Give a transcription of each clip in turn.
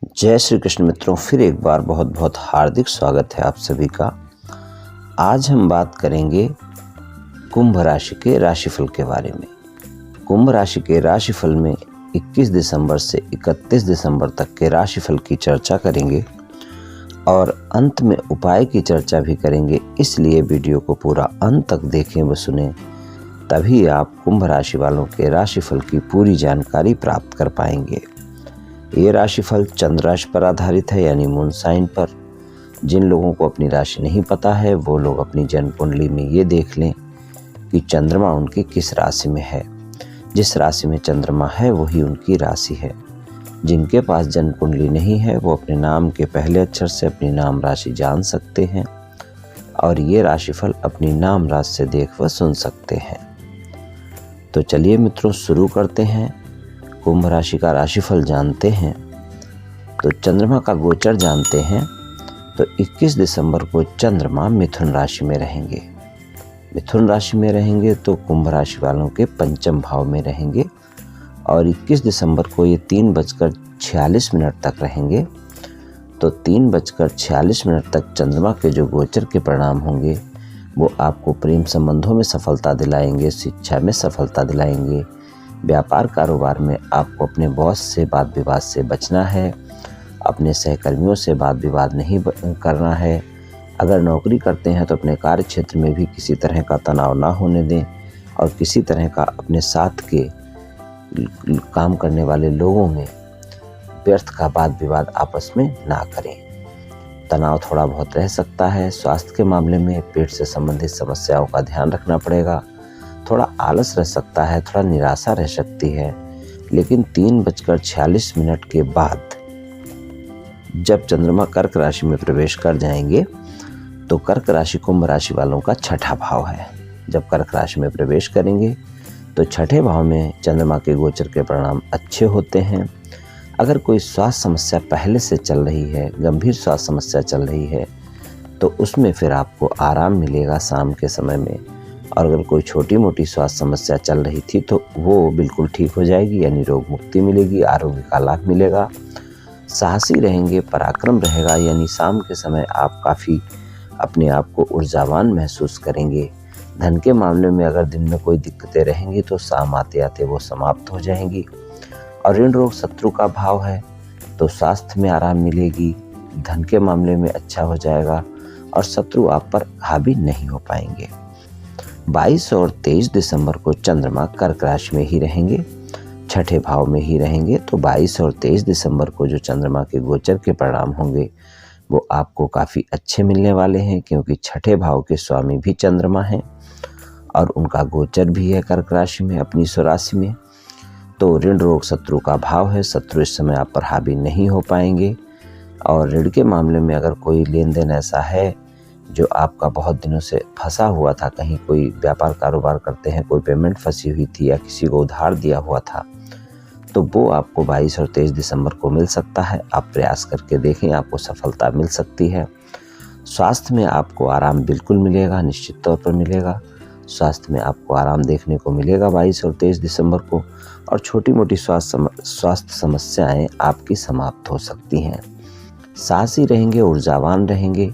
जय श्री कृष्ण मित्रों, फिर एक बार बहुत बहुत हार्दिक स्वागत है आप सभी का। आज हम बात करेंगे कुंभ राशि के राशिफल के बारे में। कुंभ राशि के राशिफल में 21 दिसंबर से 31 दिसंबर तक के राशिफल की चर्चा करेंगे और अंत में उपाय की चर्चा भी करेंगे। इसलिए वीडियो को पूरा अंत तक देखें व सुने, तभी आप कुंभ राशि वालों के राशिफल की पूरी जानकारी प्राप्त कर पाएंगे। ये राशिफल चंद्र राशि पर आधारित है, यानी मून साइन पर। जिन लोगों को अपनी राशि नहीं पता है वो लोग अपनी जन्म कुंडली में ये देख लें कि चंद्रमा उनकी किस राशि में है। जिस राशि में चंद्रमा है वही उनकी राशि है। जिनके पास जन्म कुंडली नहीं है वो अपने नाम के पहले अक्षर से अपनी नाम राशि जान सकते हैं और ये राशिफल अपनी नाम राशि से देख व सुन सकते हैं। तो चलिए मित्रों, शुरू करते हैं। कुंभ राशि का राशिफल जानते हैं। तो चंद्रमा का गोचर जानते हैं। तो 21 दिसंबर को चंद्रमा मिथुन राशि में रहेंगे। मिथुन राशि में रहेंगे तो कुंभ राशि वालों के पंचम भाव में रहेंगे और 21 दिसंबर को ये 3:46 तक रहेंगे। तो 3:46 तक चंद्रमा के जो गोचर के परिणाम होंगे वो आपको प्रेम संबंधों में सफलता दिलाएंगे, शिक्षा में सफलता दिलाएंगे। व्यापार कारोबार में आपको अपने बॉस से वाद विवाद से बचना है, अपने सहकर्मियों से वाद विवाद नहीं करना है। अगर नौकरी करते हैं तो अपने कार्य क्षेत्र में भी किसी तरह का तनाव ना होने दें और किसी तरह का अपने साथ के काम करने वाले लोगों में व्यर्थ का वाद विवाद आपस में ना करें। तनाव थोड़ा बहुत रह सकता है। स्वास्थ्य के मामले में पेट से संबंधित समस्याओं का ध्यान रखना पड़ेगा। थोड़ा आलस रह सकता है, थोड़ा निराशा रह सकती है। लेकिन 3:46 के बाद जब चंद्रमा कर्क राशि में प्रवेश कर जाएंगे तो कर्क राशि कुंभ राशि वालों का छठा भाव है। जब कर्क राशि में प्रवेश करेंगे तो छठे भाव में चंद्रमा के गोचर के परिणाम अच्छे होते हैं। अगर कोई स्वास्थ्य समस्या पहले से चल रही है, गंभीर स्वास्थ्य समस्या चल रही है, तो उसमें फिर आपको आराम मिलेगा शाम के समय में। और अगर कोई छोटी मोटी स्वास्थ्य समस्या चल रही थी तो वो बिल्कुल ठीक हो जाएगी, यानी रोग मुक्ति मिलेगी, आरोग्य का लाभ मिलेगा। साहसी रहेंगे, पराक्रम रहेगा, यानी शाम के समय आप काफ़ी अपने आप को ऊर्जावान महसूस करेंगे। धन के मामले में अगर दिन में कोई दिक्कतें रहेंगी तो शाम आते आते वो समाप्त हो जाएंगी। और ऋण रोग शत्रु का भाव है तो स्वास्थ्य में आराम मिलेगी, धन के मामले में अच्छा हो जाएगा और शत्रु आप पर हावी नहीं हो पाएंगे। 22 और 23 दिसंबर को चंद्रमा कर्क राशि में ही रहेंगे, छठे भाव में ही रहेंगे। तो 22 और 23 दिसंबर को जो चंद्रमा के गोचर के परिणाम होंगे वो आपको काफ़ी अच्छे मिलने वाले हैं, क्योंकि छठे भाव के स्वामी भी चंद्रमा हैं और उनका गोचर भी है कर्क राशि में, अपनी स्वराशि में। तो ऋण रोग शत्रु का भाव है, शत्रु इस समय आप पर हावी नहीं हो पाएंगे। और ऋण के मामले में अगर कोई लेन देन ऐसा है जो आपका बहुत दिनों से फंसा हुआ था, कहीं कोई व्यापार कारोबार करते हैं, कोई पेमेंट फंसी हुई थी या किसी को उधार दिया हुआ था, तो वो आपको 22 और 23 दिसंबर को मिल सकता है। आप प्रयास करके देखें, आपको सफलता मिल सकती है। स्वास्थ्य में आपको आराम बिल्कुल मिलेगा, निश्चित तौर पर मिलेगा। स्वास्थ्य में आपको आराम देखने को मिलेगा 22 और 23 दिसंबर को, और छोटी मोटी स्वास्थ्य समस्याएं आपकी समाप्त हो सकती हैं। साहसी रहेंगे, ऊर्जावान रहेंगे,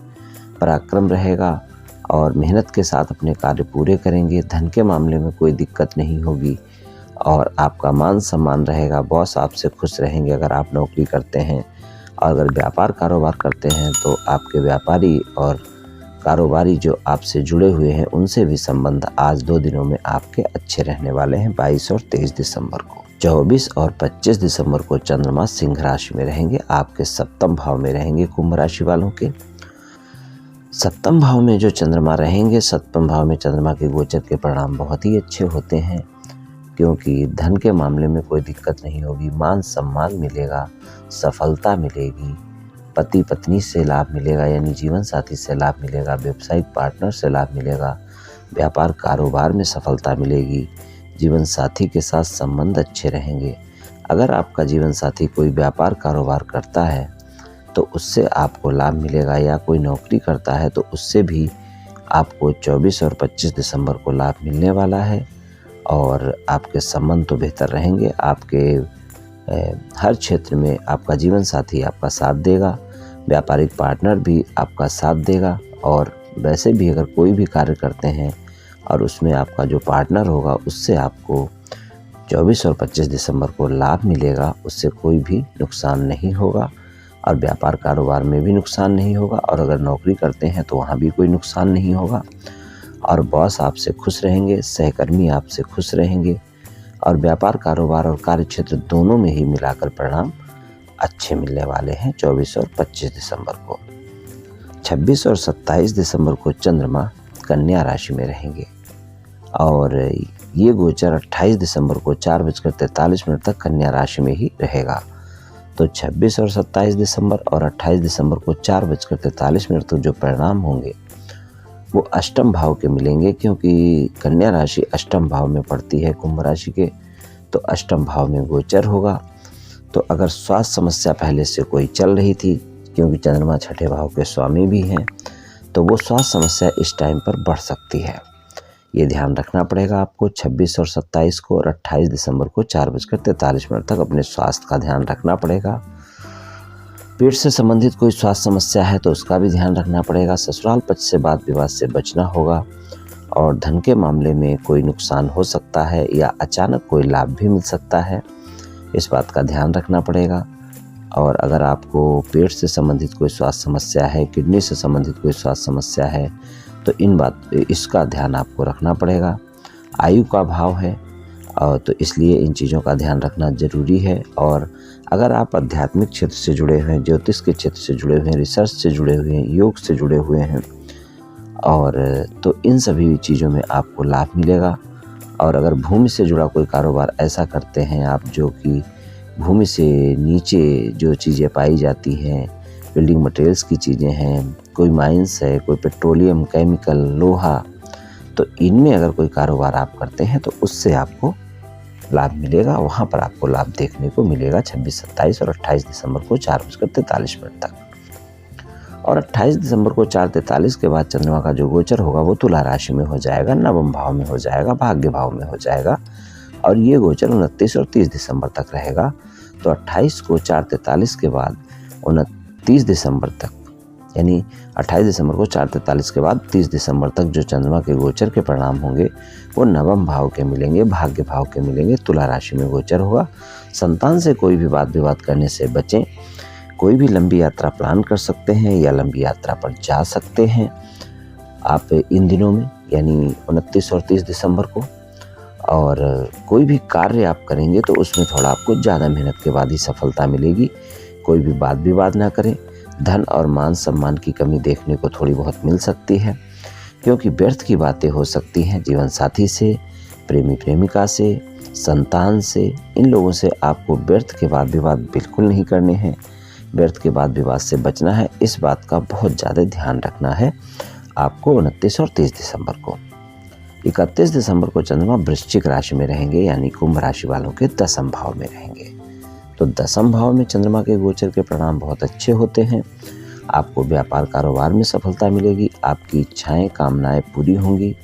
पराक्रम रहेगा और मेहनत के साथ अपने कार्य पूरे करेंगे। धन के मामले में कोई दिक्कत नहीं होगी और आपका मान सम्मान रहेगा। बॉस आपसे खुश रहेंगे अगर आप नौकरी करते हैं, और अगर व्यापार कारोबार करते हैं तो आपके व्यापारी और कारोबारी जो आपसे जुड़े हुए हैं उनसे भी संबंध आज 2 दिनों में आपके अच्छे रहने वाले हैं। 22 और 23 दिसंबर को 24 और 25 दिसंबर को चंद्रमा सिंह राशि में रहेंगे, आपके सप्तम भाव में रहेंगे। कुंभ राशि वालों के सप्तम भाव में जो चंद्रमा रहेंगे, सप्तम भाव में चंद्रमा के गोचर के परिणाम बहुत ही अच्छे होते हैं, क्योंकि धन के मामले में कोई दिक्कत नहीं होगी, मान सम्मान मिलेगा, सफलता मिलेगी, पति पत्नी से लाभ मिलेगा, यानी जीवन साथी से लाभ मिलेगा, व्यावसायिक पार्टनर से लाभ मिलेगा, व्यापार कारोबार में सफलता मिलेगी, जीवन साथी के साथ संबंध अच्छे रहेंगे। अगर आपका जीवन साथी कोई व्यापार कारोबार करता है तो उससे आपको लाभ मिलेगा, या कोई नौकरी करता है तो उससे भी आपको 24 और 25 दिसंबर को लाभ मिलने वाला है और आपके संबंध तो बेहतर रहेंगे। आपके हर क्षेत्र में आपका जीवन साथी आपका साथ देगा, व्यापारिक पार्टनर भी आपका साथ देगा। और वैसे भी अगर कोई भी कार्य करते हैं और उसमें आपका जो पार्टनर होगा उससे आपको 24 और 25 दिसंबर को लाभ मिलेगा, उससे कोई भी नुकसान नहीं होगा और व्यापार कारोबार में भी नुकसान नहीं होगा। और अगर नौकरी करते हैं तो वहाँ भी कोई नुकसान नहीं होगा और बॉस आपसे खुश रहेंगे, सहकर्मी आपसे खुश रहेंगे और व्यापार कारोबार और कार्य क्षेत्र दोनों में ही मिलाकर परिणाम अच्छे मिलने वाले हैं 24 और 25 दिसंबर को। 26 और 27 दिसंबर को चंद्रमा कन्या राशि में रहेंगे और ये गोचर 28 दिसंबर को 4:43 तक कन्या राशि में ही रहेगा। तो 26 और 27 दिसंबर और 28 दिसंबर को 4:43 तक जो परिणाम होंगे वो अष्टम भाव के मिलेंगे, क्योंकि कन्या राशि अष्टम भाव में पड़ती है कुंभ राशि के, तो अष्टम भाव में गोचर होगा। तो अगर स्वास्थ्य समस्या पहले से कोई चल रही थी, क्योंकि चंद्रमा छठे भाव के स्वामी भी हैं, तो वो स्वास्थ्य समस्या इस टाइम पर बढ़ सकती है। ये ध्यान रखना पड़ेगा आपको। 26 और 27 को और 28 दिसंबर को 4:43 तक अपने स्वास्थ्य का ध्यान रखना पड़ेगा। पेट से संबंधित कोई स्वास्थ्य समस्या है तो उसका भी ध्यान रखना पड़ेगा। ससुराल पक्ष से वाद विवाद से बचना होगा और धन के मामले में कोई नुकसान हो सकता है या अचानक कोई लाभ भी मिल सकता है, इस बात का ध्यान रखना पड़ेगा। और अगर आपको पेट से संबंधित कोई स्वास्थ्य समस्या है, किडनी से संबंधित कोई स्वास्थ्य समस्या है, तो इसका ध्यान आपको रखना पड़ेगा। आयु का भाव है और तो इसलिए इन चीज़ों का ध्यान रखना ज़रूरी है। और अगर आप आध्यात्मिक क्षेत्र से जुड़े हुए हैं, ज्योतिष के क्षेत्र से जुड़े हुए हैं, रिसर्च से जुड़े हुए हैं, योग से जुड़े हुए हैं, और तो इन सभी चीज़ों में आपको लाभ मिलेगा। और अगर भूमि से जुड़ा कोई कारोबार ऐसा करते हैं आप, जो कि भूमि से नीचे जो चीज़ें पाई जाती हैं, बिल्डिंग मटेरियल्स की चीज़ें हैं, कोई माइंस है, कोई पेट्रोलियम, केमिकल, लोहा, तो इनमें अगर कोई कारोबार आप करते हैं तो उससे आपको लाभ मिलेगा। वहाँ पर आपको लाभ देखने को मिलेगा 26, 27 और 28 दिसंबर को 4:43 तक। और 28 दिसंबर को 4:43 के बाद चंद्रमा का जो गोचर होगा वो तुला राशि में हो जाएगा, नवम भाव में हो जाएगा, भाग्य भाव में हो जाएगा। और ये गोचर 29 और 30 दिसंबर तक रहेगा। तो 28 को 4:43 के बाद 29 दिसंबर तक, यानी 28 दिसंबर को 4:43 के बाद 30 दिसंबर तक जो चंद्रमा के गोचर के परिणाम होंगे वो नवम भाव के मिलेंगे, भाग्य भाव के मिलेंगे, तुला राशि में गोचर होगा। संतान से कोई भी वाद विवाद करने से बचें। कोई भी लंबी यात्रा प्लान कर सकते हैं या लंबी यात्रा पर जा सकते हैं आप इन दिनों में, यानी 29 और 30 दिसंबर को। और कोई भी कार्य आप करेंगे तो उसमें थोड़ा आपको ज़्यादा मेहनत के बाद ही सफलता मिलेगी। कोई भी वाद विवाद ना करें। धन और मान सम्मान की कमी देखने को थोड़ी बहुत मिल सकती है, क्योंकि व्यर्थ की बातें हो सकती हैं जीवन साथी से, प्रेमी प्रेमिका से, संतान से। इन लोगों से आपको व्यर्थ के वाद विवाद बिल्कुल नहीं करने हैं। व्यर्थ के वाद विवाद से बचना है, इस बात का बहुत ज़्यादा ध्यान रखना है आपको 29 और 30 दिसंबर को। 31 दिसंबर को चंद्रमा वृश्चिक राशि में रहेंगे, यानी कुंभ राशि वालों के 10वें भाव में रहेंगे। तो 10वें भाव में चंद्रमा के गोचर के परिणाम बहुत अच्छे होते हैं। आपको व्यापार कारोबार में सफलता मिलेगी, आपकी इच्छाएं कामनाएं पूरी होंगी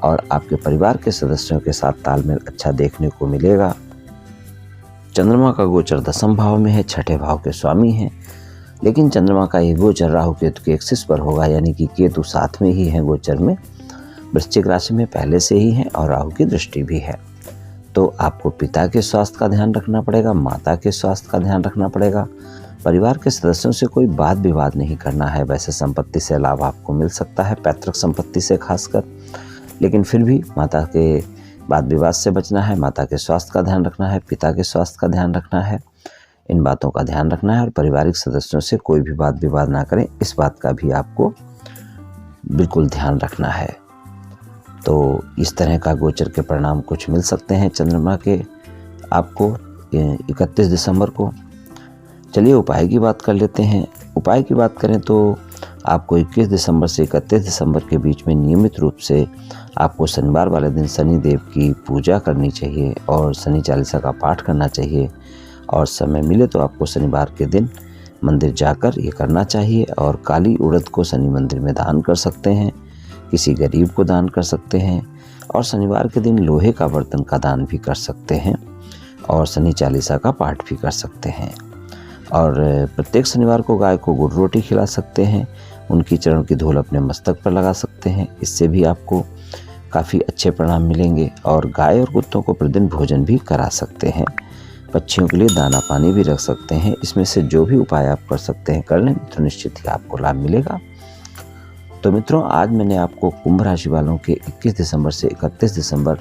और आपके परिवार के सदस्यों के साथ तालमेल अच्छा देखने को मिलेगा। चंद्रमा का गोचर 10वें भाव में है, छठे भाव के स्वामी हैं, लेकिन चंद्रमा का ये गोचर राहु केतु के एक्सिस पर होगा, यानी कि केतु साथ में ही है गोचर में, वृश्चिक राशि में पहले से ही है और राहु की दृष्टि भी है। तो आपको पिता के स्वास्थ्य का ध्यान रखना पड़ेगा, माता के स्वास्थ्य का ध्यान रखना पड़ेगा। परिवार के सदस्यों से कोई वाद विवाद नहीं करना है। वैसे संपत्ति से लाभ आपको मिल सकता है, पैतृक संपत्ति से खासकर, लेकिन फिर भी माता के वाद विवाद से बचना है, माता के स्वास्थ्य का ध्यान रखना है, पिता के स्वास्थ्य का ध्यान रखना है। इन बातों का ध्यान रखना है और पारिवारिक सदस्यों से कोई भी वाद विवाद ना करें, इस बात का भी आपको बिल्कुल ध्यान रखना है। तो इस तरह का गोचर के परिणाम कुछ मिल सकते हैं चंद्रमा के आपको 31 दिसंबर को। चलिए उपाय की बात कर लेते हैं। उपाय की बात करें तो आपको 21 दिसंबर से 31 दिसंबर के बीच में नियमित रूप से आपको शनिवार वाले दिन शनि देव की पूजा करनी चाहिए और शनि चालीसा का पाठ करना चाहिए। और समय मिले तो आपको शनिवार के दिन मंदिर जाकर ये करना चाहिए। और काली उड़द को शनि मंदिर में दान कर सकते हैं, किसी गरीब को दान कर सकते हैं और शनिवार के दिन लोहे का बर्तन का दान भी कर सकते हैं। और शनि चालीसा का पाठ भी कर सकते हैं। और प्रत्येक शनिवार को गाय को गुड़ रोटी खिला सकते हैं, उनकी चरण की धूल अपने मस्तक पर लगा सकते हैं। इससे भी आपको काफ़ी अच्छे परिणाम मिलेंगे। और गाय और कुत्तों को प्रतिदिन भोजन भी करा सकते हैं। पक्षियों के लिए दाना पानी भी रख सकते हैं। इसमें से जो भी उपाय आप कर सकते हैं कर लें तो निश्चित ही आपको लाभ मिलेगा। तो मित्रों, आज मैंने आपको कुंभ राशि वालों के 21 दिसंबर से 31 दिसंबर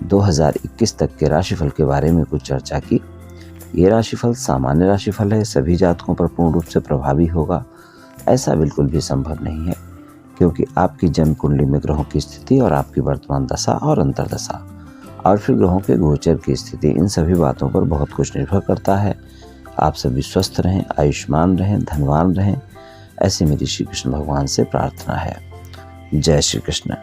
2021 तक के राशिफल के बारे में कुछ चर्चा की। ये राशिफल सामान्य राशिफल है, सभी जातकों पर पूर्ण रूप से प्रभावी होगा ऐसा बिल्कुल भी संभव नहीं है, क्योंकि आपकी जन्म कुंडली में ग्रहों की स्थिति और आपकी वर्तमान दशा और अंतर्दशा और फिर ग्रहों के गोचर की स्थिति, इन सभी बातों पर बहुत कुछ निर्भर करता है। आप सभी स्वस्थ रहें, आयुष्मान रहें, धनवान रहें, ऐसी मेरी श्री कृष्ण भगवान से प्रार्थना है। जय श्री कृष्ण।